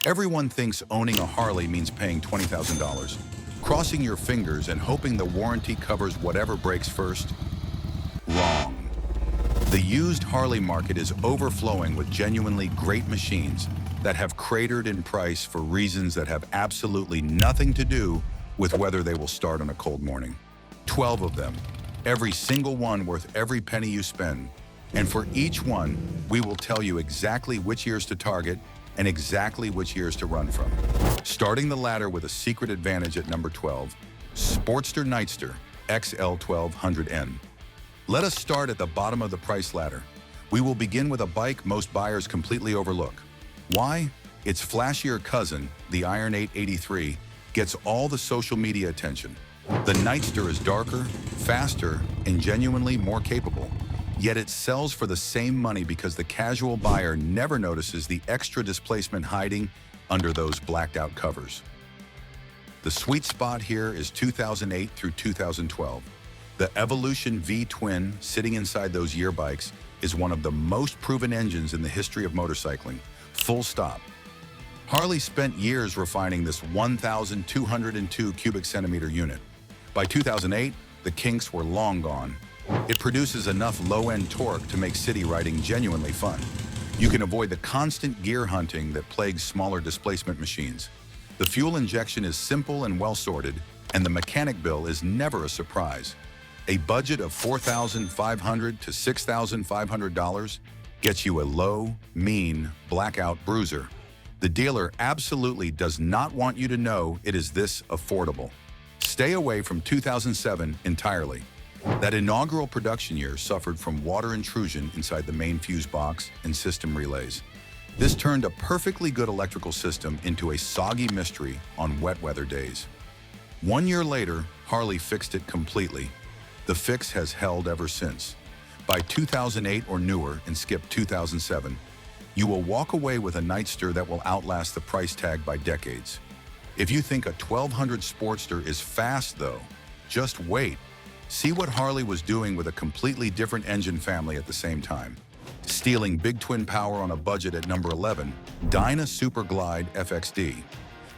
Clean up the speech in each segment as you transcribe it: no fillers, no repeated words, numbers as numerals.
Everyone thinks owning a Harley means paying $20,000, crossing your fingers and hoping the warranty covers whatever breaks first. Wrong. The used Harley market is overflowing with genuinely great machines that have cratered in price for reasons that have absolutely nothing to do with whether they will start on a cold morning. 12 of them, every single one worth every penny you spend. And for each one, we will tell you exactly which years to target and exactly which years to run from. Starting the ladder with a secret advantage at number 12, Sportster Nightster XL1200N. Let us start at the bottom of the price ladder. We will begin with a bike most buyers completely overlook. Why? Its flashier cousin, the Iron 883, gets all the social media attention. The Nightster is darker, faster, and genuinely more capable. Yet it sells for the same money because the casual buyer never notices the extra displacement hiding under those blacked out covers. The sweet spot here is 2008 through 2012. The Evolution V Twin sitting inside those year bikes is one of the most proven engines in the history of motorcycling. Full stop. Harley spent years refining this 1,202 cubic centimeter unit. By 2008, the kinks were long gone. It produces enough low-end torque to make city riding genuinely fun. You can avoid the constant gear hunting that plagues smaller displacement machines. The fuel injection is simple and well-sorted, and the mechanic bill is never a surprise. A budget of $4,500 to $6,500 gets you a low, mean, blackout bruiser. The dealer absolutely does not want you to know it is this affordable. Stay away from 2007 entirely. That inaugural production year suffered from water intrusion inside the main fuse box and system relays. This turned a perfectly good electrical system into a soggy mystery on wet weather days. 1 year later, Harley fixed it completely. The fix has held ever since. By 2008 or newer and skip 2007, you will walk away with a Nightster that will outlast the price tag by decades. If you think a 1200 Sportster is fast though, just wait. See what Harley was doing with a completely different engine family at the same time. Stealing big twin power on a budget at number 11, Dyna Superglide FXD.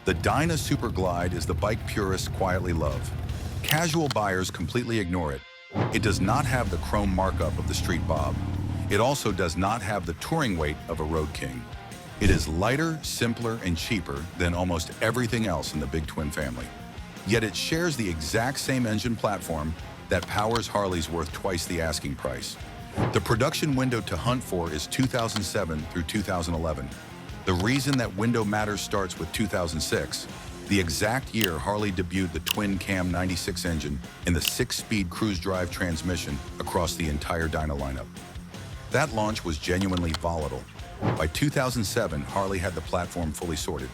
The Dyna Superglide is the bike purists quietly love. Casual buyers completely ignore it. It does not have the chrome markup of the Street Bob. It also does not have the touring weight of a Road King. It is lighter, simpler, and cheaper than almost everything else in the big twin family. Yet it shares the exact same engine platform that powers Harley's worth twice the asking price. The production window to hunt for is 2007 through 2011. The reason that window matters starts with 2006, the exact year Harley debuted the twin cam 96 engine in the 6-speed cruise drive transmission across the entire Dyna lineup. That launch was genuinely volatile. By 2007, Harley had the platform fully sorted.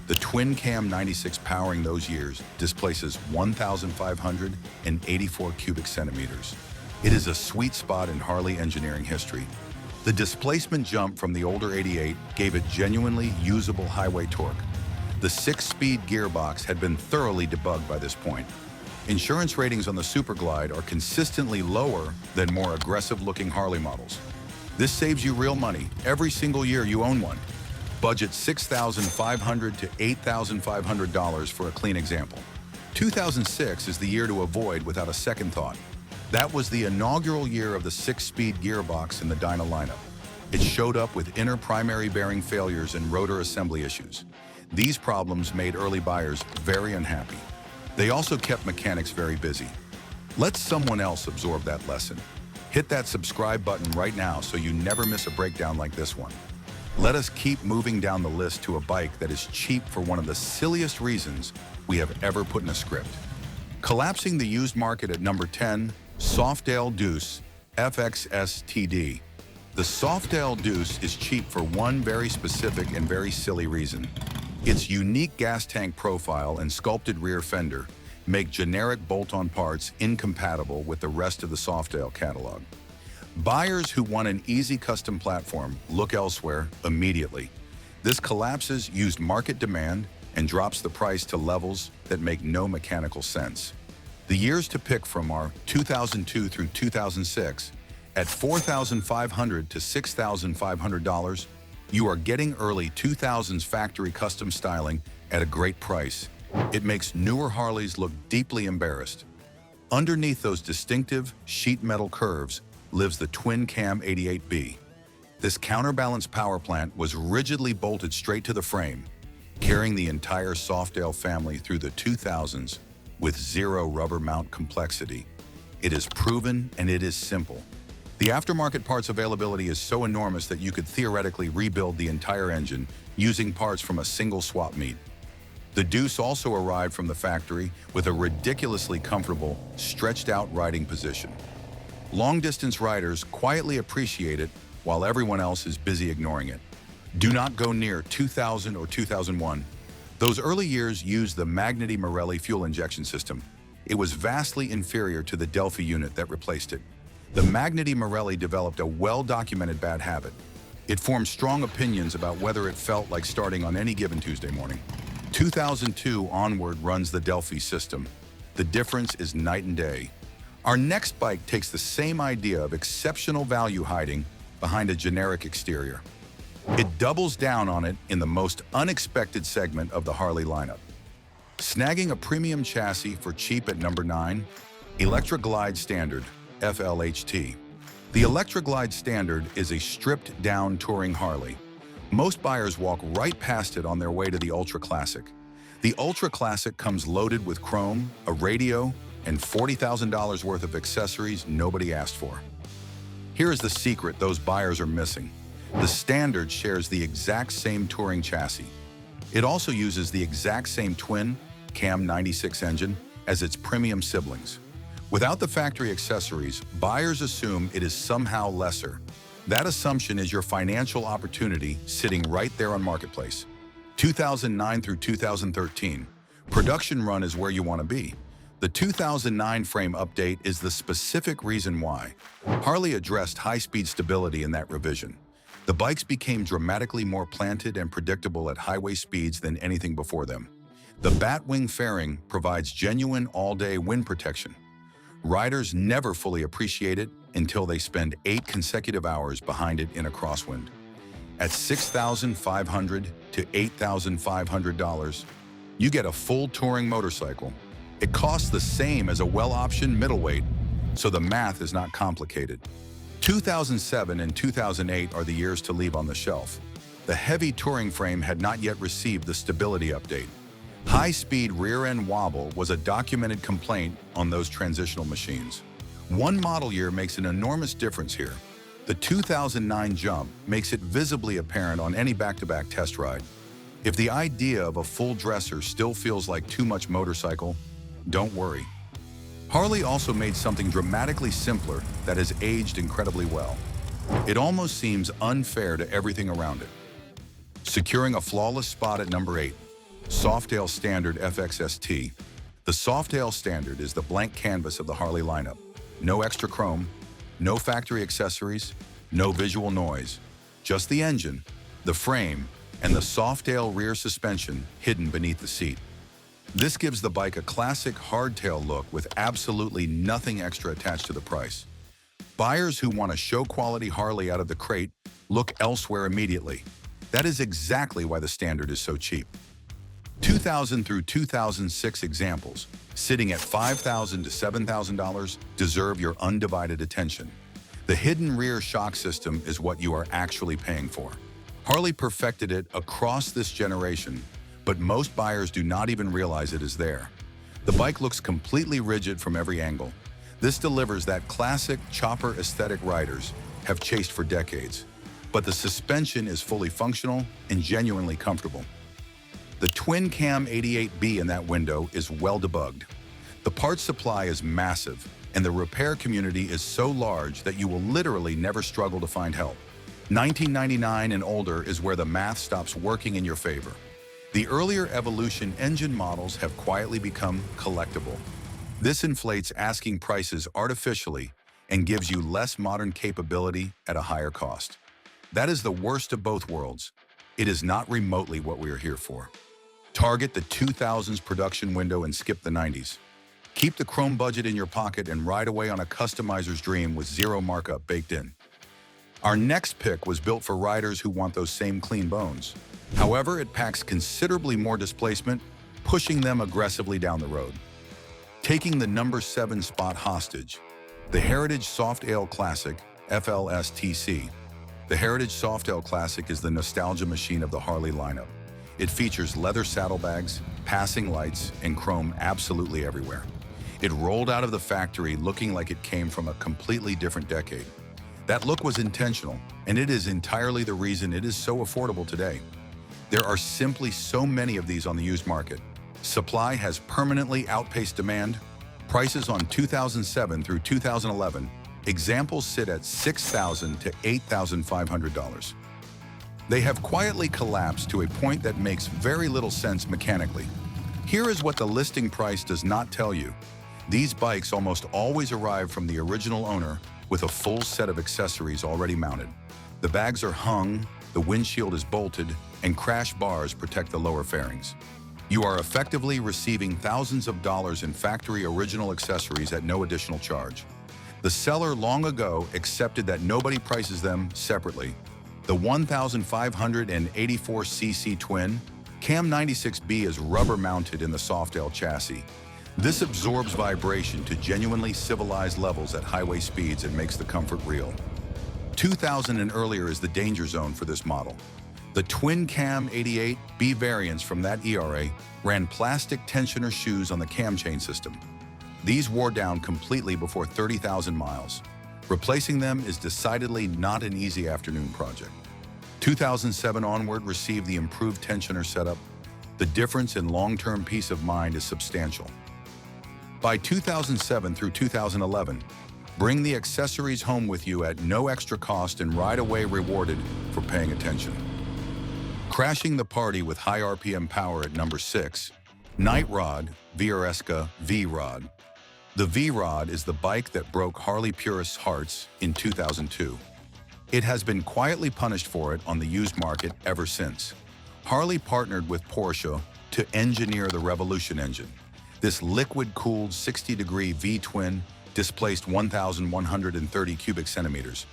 The twin cam 96 powering those years displaces 1,584 cubic centimeters. It is a sweet spot in Harley engineering history. The displacement jump from the older 88 gave it genuinely usable highway torque. The 6-speed gearbox had been thoroughly debugged by this point. Insurance ratings on the Superglide are consistently lower than more aggressive-looking Harley models. This saves you real money every single year you own one. Budget $6,500 to $8,500 for a clean example. 2006 is the year to avoid without a second thought. That was the inaugural year of the 6-speed gearbox in the Dyna lineup. It showed up with inner primary bearing failures and rotor assembly issues. These problems made early buyers very unhappy. They also kept mechanics very busy. Let someone else absorb that lesson. Hit that subscribe button right now so you never miss a breakdown like this one. Let us keep moving down the list to a bike that is cheap for one of the silliest reasons we have ever put in a script. Collapsing the used market at number 10, Softail Deuce FXSTD. The Softail Deuce is cheap for one very specific and very silly reason. Its unique gas tank profile and sculpted rear fender make generic bolt-on parts incompatible with the rest of the Softail catalog. Buyers who want an easy custom platform look elsewhere immediately. This collapses used market demand and drops the price to levels that make no mechanical sense. The years to pick from are 2002 through 2006 at $4,500 to $6,500, You are getting early 2000s factory custom styling at a great price. It makes newer Harleys look deeply embarrassed. Underneath those distinctive sheet metal curves lives the twin cam 88B. This counterbalance power plant was rigidly bolted straight to the frame, carrying the entire Softail family through the 2000s with zero rubber mount complexity. It is proven and it is simple. The aftermarket parts availability is so enormous that you could theoretically rebuild the entire engine using parts from a single swap meet. The Deuce also arrived from the factory with a ridiculously comfortable, stretched-out riding position. Long-distance riders quietly appreciate it while everyone else is busy ignoring it. Do not go near 2000 or 2001. Those early years used the 𝗕𝗓𝗬𝗓𝗬𝗓 fuel injection system. It was vastly inferior to the 𝗕𝗨𝗬𝗓𝗓𝗓 unit that replaced it. The 𝗕𝗓𝗬𝗓𝗓𝗓 developed a well-documented bad habit. It formed strong opinions about whether it felt like starting on any given Tuesday morning. 2002 onward runs the 𝗕𝗨𝗬𝗓𝗓 system. The difference is night and day. Our next bike takes the same idea of exceptional value hiding behind a generic exterior. It doubles down on it in the most unexpected segment of the Harley lineup. Snagging a premium chassis for cheap at number 9, Electra Glide Standard, FLHT. The Electra Glide Standard is a stripped-down touring Harley. Most buyers walk right past it on their way to the Ultra Classic. The Ultra Classic comes loaded with chrome, a radio, and $40,000 worth of accessories nobody asked for. Here is the secret those buyers are missing. The Standard shares the exact same touring chassis. It also uses the exact same twin cam 96 engine as its premium siblings. Without the factory accessories, buyers assume it is somehow lesser. That assumption is your financial opportunity sitting right there on Marketplace. 2009 through 2013, production run is where you want to be. The 2009 frame update is the specific reason why. Harley addressed high-speed stability in that revision. The bikes became dramatically more planted and predictable at highway speeds than anything before them. The Batwing fairing provides genuine all-day wind protection. Riders never fully appreciate it until they spend 8 consecutive hours behind it in a crosswind. At $6,500 to $8,500, you get a full touring motorcycle. It costs the same as a well-optioned middleweight, so the math is not complicated. 2007 and 2008 are the years to leave on the shelf. The heavy touring frame had not yet received the stability update. High-speed rear-end wobble was a documented complaint on those transitional machines. One model year makes an enormous difference here. The 2009 jump makes it visibly apparent on any back-to-back test ride. If the idea of a full dresser still feels like too much motorcycle, don't worry. Harley also made something dramatically simpler that has aged incredibly well. It almost seems unfair to everything around it. Securing a flawless spot at number 8, Softail Standard FXST. The Softail Standard is the blank canvas of the Harley lineup. No extra chrome, no factory accessories, no visual noise. Just the engine, the frame, and the Softail rear suspension hidden beneath the seat. This gives the bike a classic hardtail look with absolutely nothing extra attached to the price. Buyers who want a show-quality Harley out of the crate look elsewhere immediately. That is exactly why the Standard is so cheap. 2000 through 2006 examples, sitting at $5,000 to $7,000, deserve your undivided attention. The hidden rear shock system is what you are actually paying for. Harley perfected it across this generation, but most buyers do not even realize it is there. The bike looks completely rigid from every angle. This delivers that classic chopper aesthetic riders have chased for decades. But the suspension is fully functional and genuinely comfortable. The twin cam 88B in that window is well debugged. The parts supply is massive, and the repair community is so large that you will literally never struggle to find help. 1999 and older is where the math stops working in your favor. The earlier Evolution engine models have quietly become collectible. This inflates asking prices artificially and gives you less modern capability at a higher cost. That is the worst of both worlds. It is not remotely what we are here for. Target the 2000s production window and skip the 90s. Keep the chrome budget in your pocket and ride away on a customizer's dream with zero markup baked in. Our next pick was built for riders who want those same clean bones. However, it packs considerably more displacement, pushing them aggressively down the road. Taking the number 7 spot hostage, the Heritage Softail Classic, FLSTC. The Heritage Softail Classic is the nostalgia machine of the Harley lineup. It features leather saddlebags, passing lights, and chrome absolutely everywhere. It rolled out of the factory looking like it came from a completely different decade. That look was intentional, and it is entirely the reason it is so affordable today. There are simply so many of these on the used market. Supply has permanently outpaced demand. Prices on 2007 through 2011, examples sit at $6,000 to $8,500. They have quietly collapsed to a point that makes very little sense mechanically. Here is what the listing price does not tell you. These bikes almost always arrive from the original owner with a full set of accessories already mounted. The bags are hung, the windshield is bolted, and crash bars protect the lower fairings. You are effectively receiving thousands of dollars in factory original accessories at no additional charge. The seller long ago accepted that nobody prices them separately. The 1,584cc twin 𝗕𝗨𝗬𝗜𝗔 is rubber mounted in the Softail chassis. This absorbs vibration to genuinely civilized levels at highway speeds and makes the comfort real. 2000 and earlier is the danger zone for this model. The twin 𝗕𝗨𝗬𝗜𝗡 variants from that era ran plastic tensioner shoes on the cam chain system. These wore down completely before 30,000 miles. Replacing them is decidedly not an easy afternoon project. 2007 onward received the improved tensioner setup. The difference in long-term peace of mind is substantial. By 2007 through 2011, bring the accessories home with you at no extra cost and ride away rewarded for paying attention. Crashing the party with high RPM power at number 6, Nightster 𝗕𝗨𝗬𝗜𝗡. The 𝗕𝗨𝗬𝗜𝗡 is the bike that broke Harley purists' hearts in 2002. It has been quietly punished for it on the used market ever since. Harley partnered with Porsche to engineer the Revolution engine. This liquid-cooled 60-degree V-twin displaced 1,130 cubic centimeters.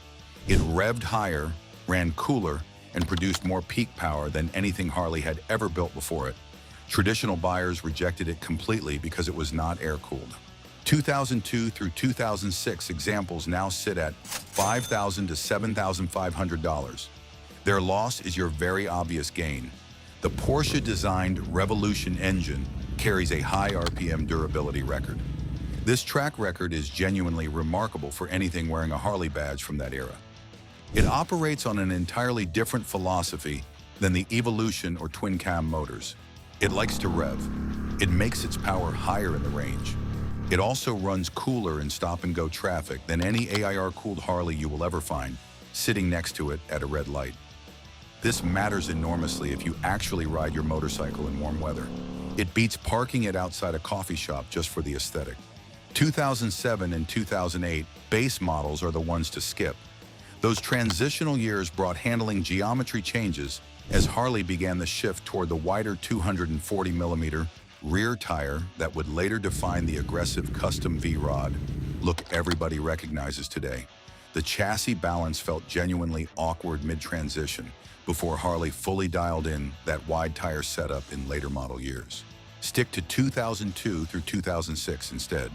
It revved higher, ran cooler, and produced more peak power than anything Harley had ever built before it. Traditional buyers rejected it completely because it was not air-cooled. 2002 through 2006 examples now sit at $5,000 to $7,500. Their loss is your very obvious gain. The Porsche-designed Revolution engine carries a high RPM durability record. This track record is genuinely remarkable for anything wearing a Harley badge from that era. It operates on an entirely different philosophy than the Evolution or twin cam motors. It likes to rev. It makes its power higher in the range. It also runs cooler in stop-and-go traffic than any AIR-cooled Harley you will ever find, sitting next to it at a red light. This matters enormously if you actually ride your motorcycle in warm weather. It beats parking it outside a coffee shop just for the aesthetic. 2007 and 2008 base models are the ones to skip. Those transitional years brought handling geometry changes as Harley began the shift toward the wider 240mm rear tire that would later define the aggressive custom V-Rod look everybody recognizes today. The chassis balance felt genuinely awkward mid-transition before Harley fully dialed in that wide tire setup in later model years. Stick to 2002 through 2006 instead.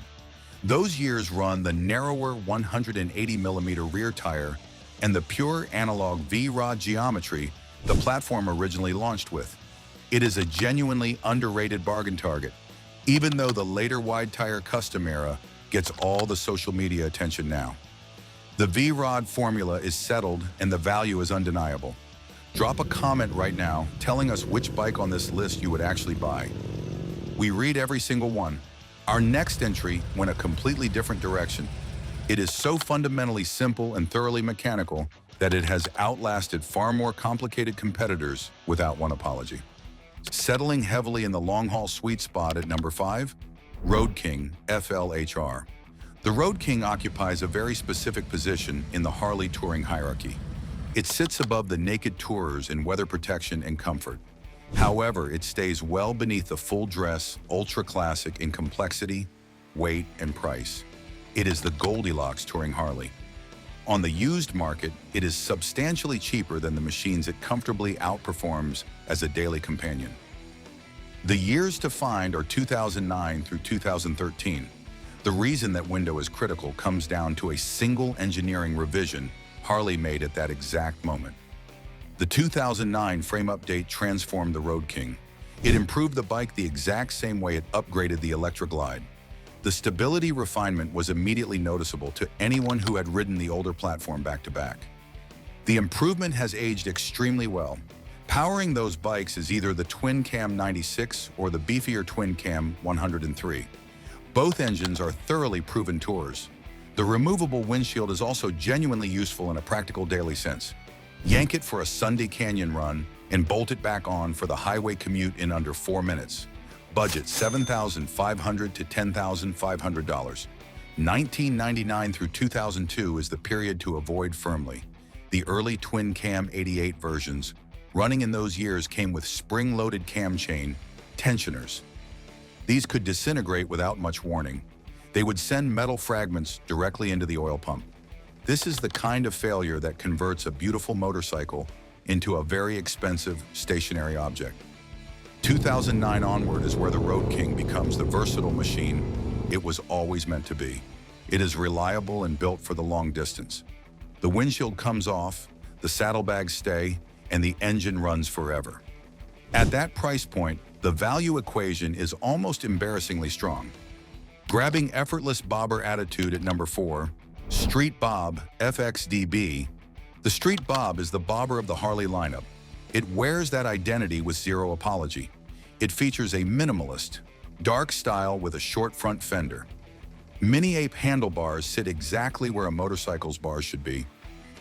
Those years run the narrower 180mm rear tire and the pure analog V-Rod geometry the platform originally launched with. It is a genuinely underrated bargain target, even though the later wide tire custom era gets all the social media attention now. The V-Rod formula is settled and the value is undeniable. Drop a comment right now telling us which bike on this list you would actually buy. We read every single one. Our next entry went a completely different direction. It is so fundamentally simple and thoroughly mechanical that it has outlasted far more complicated competitors without one apology. Settling heavily in the long-haul sweet spot at number 5, Road King FLHR. The Road King occupies a very specific position in the Harley touring hierarchy. It sits above the naked tourers in weather protection and comfort. However, it stays well beneath the full-dress Ultra Classic in complexity, weight, and price. It is the Goldilocks touring Harley. On the used market, it is substantially cheaper than the machines it comfortably outperforms as a daily companion. The years to find are 2009 through 2013. The reason that window is critical comes down to a single engineering revision Harley made at that exact moment. The 2009 frame update transformed the Road King. It improved the bike the exact same way it upgraded the Electra Glide. The stability refinement was immediately noticeable to anyone who had ridden the older platform back-to-back. The improvement has aged extremely well. Powering those bikes is either the twin cam 96 or the beefier twin cam 103. Both engines are thoroughly proven tours. The removable windshield is also genuinely useful in a practical daily sense. Yank it for a Sunday canyon run and bolt it back on for the highway commute in under 4 minutes. Budget $7,500 to $10,500. 1999 through 2002 is the period to avoid firmly. The early twin cam 88 versions running in those years came with spring-loaded cam chain tensioners. These could disintegrate without much warning. They would send metal fragments directly into the oil pump. This is the kind of failure that converts a beautiful motorcycle into a very expensive stationary object. 2009 onward is where the Road King becomes the versatile machine it was always meant to be. It is reliable and built for the long distance. The windshield comes off, the saddlebags stay, and the engine runs forever. At that price point, the value equation is almost embarrassingly strong. Grabbing effortless bobber attitude at number 4, Street Bob FXDB. The Street Bob is the bobber of the Harley lineup. It wears that identity with zero apology. It features a minimalist, dark style with a short front fender. Mini ape handlebars sit exactly where a motorcycle's bars should be.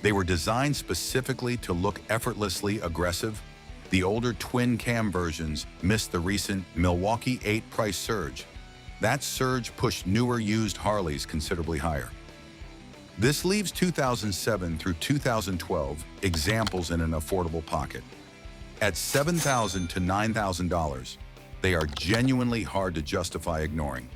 They were designed specifically to look effortlessly aggressive. The older twin cam versions missed the recent Milwaukee 8 price surge. That surge pushed newer used Harleys considerably higher. This leaves 2007 through 2012 examples in an affordable pocket. At $7,000 to $9,000, they are genuinely hard to justify ignoring.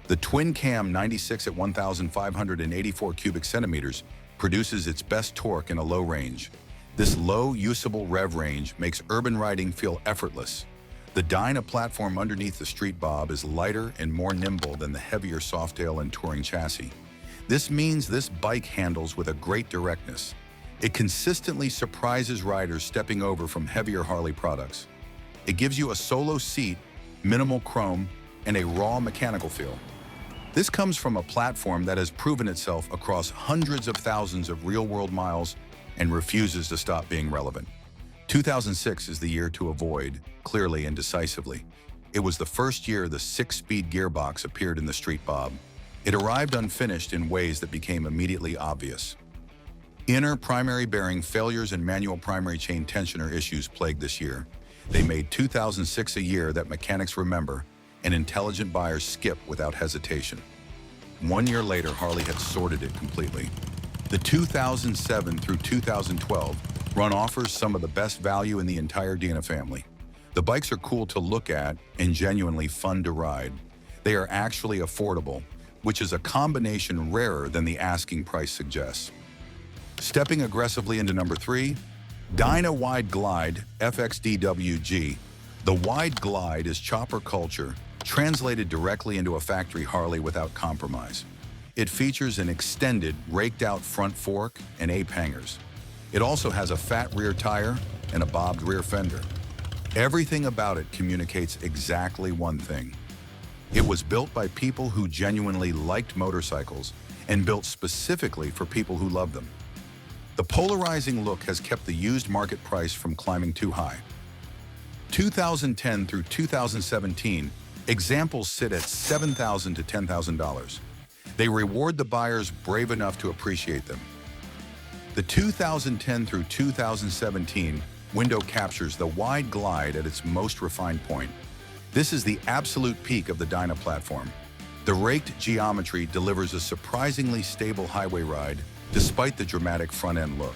The twin cam 96 at 1,584 cubic centimeters produces its best torque in a low range. This low, usable rev range makes urban riding feel effortless. The Dyna platform underneath the Street Bob is lighter and more nimble than the heavier Softail and touring chassis. This means this bike handles with a great directness. It consistently surprises riders stepping over from heavier Harley products. It gives you a solo seat, minimal chrome, and a raw mechanical feel. This comes from a platform that has proven itself across hundreds of thousands of real-world miles and refuses to stop being relevant. 2006 is the year to avoid, clearly and decisively. It was the first year the 6-speed gearbox appeared in the Street Bob. It arrived unfinished in ways that became immediately obvious. Inner primary bearing failures and manual primary chain tensioner issues plagued this year. They made 2006 a year that mechanics remember and intelligent buyers skip without hesitation. 1 year later, Harley had sorted it completely. The 2007 through 2012 run offers some of the best value in the entire Dyna family. The bikes are cool to look at and genuinely fun to ride. They are actually affordable, which is a combination rarer than the asking price suggests. Stepping aggressively into number 3, Dyna Wideglide FXDWG. The Wideglide is chopper culture, translated directly into a factory Harley without compromise. It features an extended, raked-out front fork and ape hangers. It also has a fat rear tire and a bobbed rear fender. Everything about it communicates exactly one thing. It was built by people who genuinely liked motorcycles and built specifically for people who love them. The polarizing look has kept the used market price from climbing too high. 2010 through 2017, examples sit at $7,000 to $10,000. They reward the buyers brave enough to appreciate them. The 2010 through 2017 window captures the Wideglide at its most refined point. This is the absolute peak of the Dyna platform. The raked geometry delivers a surprisingly stable highway ride despite the dramatic front-end look.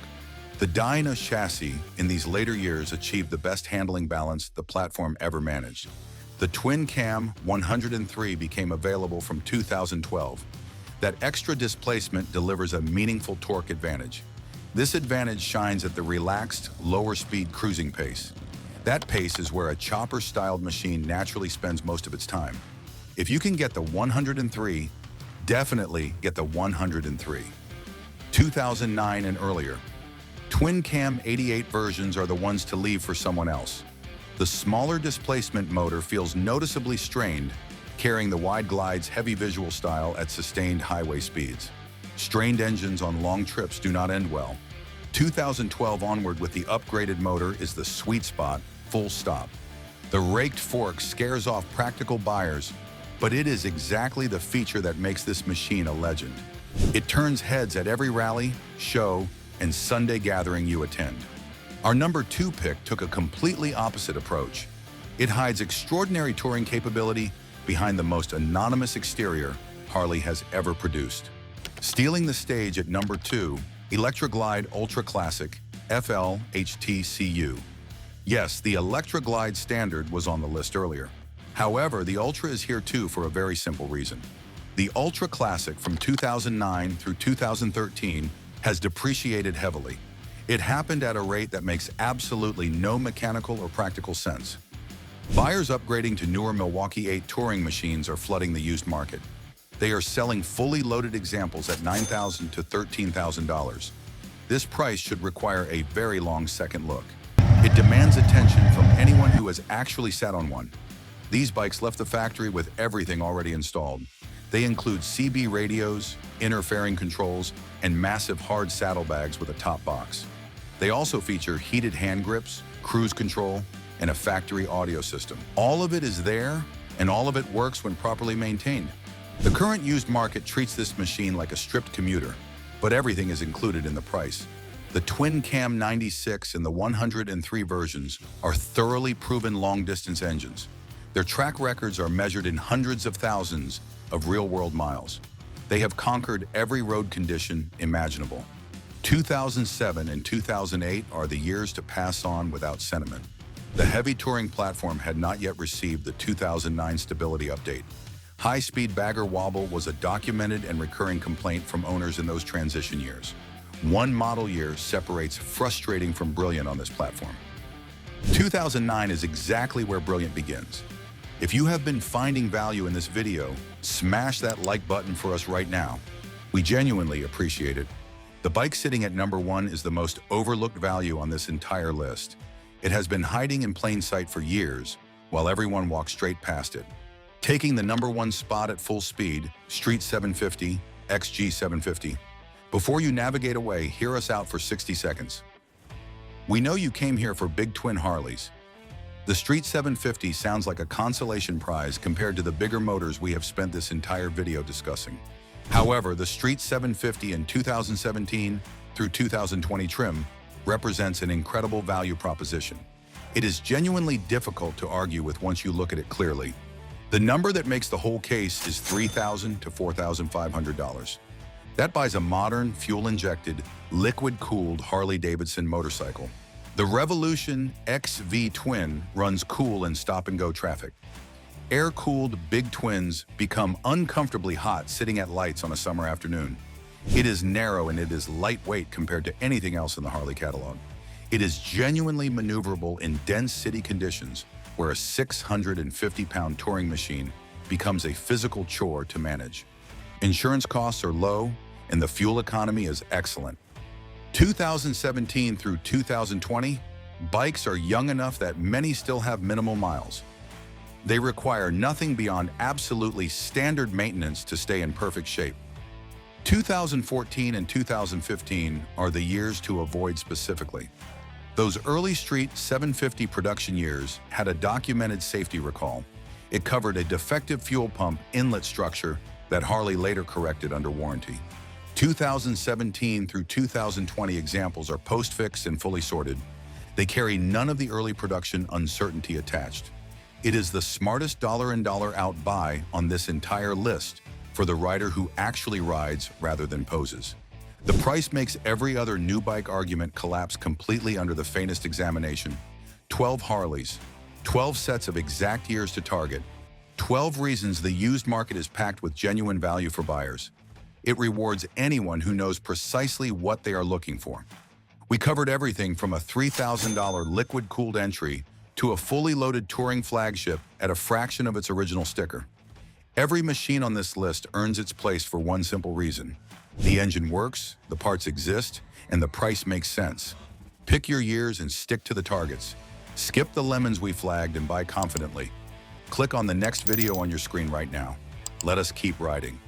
The Dyna chassis in these later years achieved the best handling balance the platform ever managed. The twin cam 103 became available from 2012. That extra displacement delivers a meaningful torque advantage. This advantage shines at the relaxed, lower-speed cruising pace. That pace is where a chopper-styled machine naturally spends most of its time. If you can get the 103, definitely get the 103. 2009 and earlier. Twin cam 88 versions are the ones to leave for someone else. The smaller displacement motor feels noticeably strained, carrying the Wideglide's heavy visual style at sustained highway speeds. Strained engines on long trips do not end well. 2012 onward with the upgraded motor is the sweet spot, full stop. The raked fork scares off practical buyers, but it is exactly the feature that makes this machine a legend. It turns heads at every rally, show, and Sunday gathering you attend. Our number 2 pick took a completely opposite approach. It hides extraordinary touring capability behind the most anonymous exterior Harley has ever produced. Stealing the stage at number 2, Electra Glide Ultra Classic FLHT. Yes, the Electra Glide Standard was on the list earlier. However, the Ultra is here too for a very simple reason. The Ultra Classic from 2009 through 2013 has depreciated heavily. It happened at a rate that makes absolutely no mechanical or practical sense. Buyers upgrading to newer 𝗕𝗏𝗧𝗎𝗓 touring machines are flooding the used market. They are selling fully loaded examples at $9,000 to $13,000. This price should require a very long second look. It demands attention from anyone who has actually sat on one. These bikes left the factory with everything already installed. They include CB radios, inner fairing controls, and massive hard saddlebags with a top box. They also feature heated hand grips, cruise control, and a factory audio system. All of it is there, and all of it works when properly maintained. The current used market treats this machine like a stripped commuter, but everything is included in the price. The twin cam 96 and the 103 versions are thoroughly proven long-distance engines. Their track records are measured in hundreds of thousands of real-world miles. They have conquered every road condition imaginable. 2007 and 2008 are the years to pass on without sentiment. The heavy touring platform had not yet received the 2009 stability update. High-speed bagger wobble was a documented and recurring complaint from owners in those transition years. One model year separates frustrating from brilliant on this platform. 2009 is exactly where brilliant begins. If you have been finding value in this video, smash that like button for us right now. We genuinely appreciate it. The bike sitting at number 1 is the most overlooked value on this entire list. It has been hiding in plain sight for years, while everyone walks straight past it. Taking the number 1 spot at full speed, Street 750, XG 750. Before you navigate away, hear us out for 60 seconds. We know you came here for big twin Harleys. The Street 750 sounds like a consolation prize compared to the bigger motors we have spent this entire video discussing. However, the Street 750 in 2017 through 2020 trim represents an incredible value proposition. It is genuinely difficult to argue with once you look at it clearly. The number that makes the whole case is $3,000 to $4,500. That buys a modern, fuel-injected, liquid-cooled Harley-Davidson motorcycle. The Revolution XV Twin runs cool in stop-and-go traffic. Air-cooled big twins become uncomfortably hot sitting at lights on a summer afternoon. It is narrow and it is lightweight compared to anything else in the Harley catalog. It is genuinely maneuverable in dense city conditions where a 650-pound touring machine becomes a physical chore to manage. Insurance costs are low and the fuel economy is excellent. 2017 through 2020, bikes are young enough that many still have minimal miles. They require nothing beyond absolutely standard maintenance to stay in perfect shape. 2014 and 2015 are the years to avoid specifically. Those early Street 750 production years had a documented safety recall. It covered a defective fuel pump inlet structure that Harley later corrected under warranty. 2017 through 2020 examples are post-fixed and fully sorted. They carry none of the early production uncertainty attached. It is the smartest dollar in dollar out buy on this entire list for the rider who actually rides rather than poses. The price makes every other new bike argument collapse completely under the faintest examination. 12 Harleys, 12 sets of exact years to target, 12 reasons the used market is packed with genuine value for buyers. It rewards anyone who knows precisely what they are looking for. We covered everything from a $3,000 liquid-cooled entry to a fully loaded touring flagship at a fraction of its original sticker. Every machine on this list earns its place for one simple reason. The engine works, the parts exist, and the price makes sense. Pick your years and stick to the targets. Skip the lemons we flagged and buy confidently. Click on the next video on your screen right now. Let us keep riding.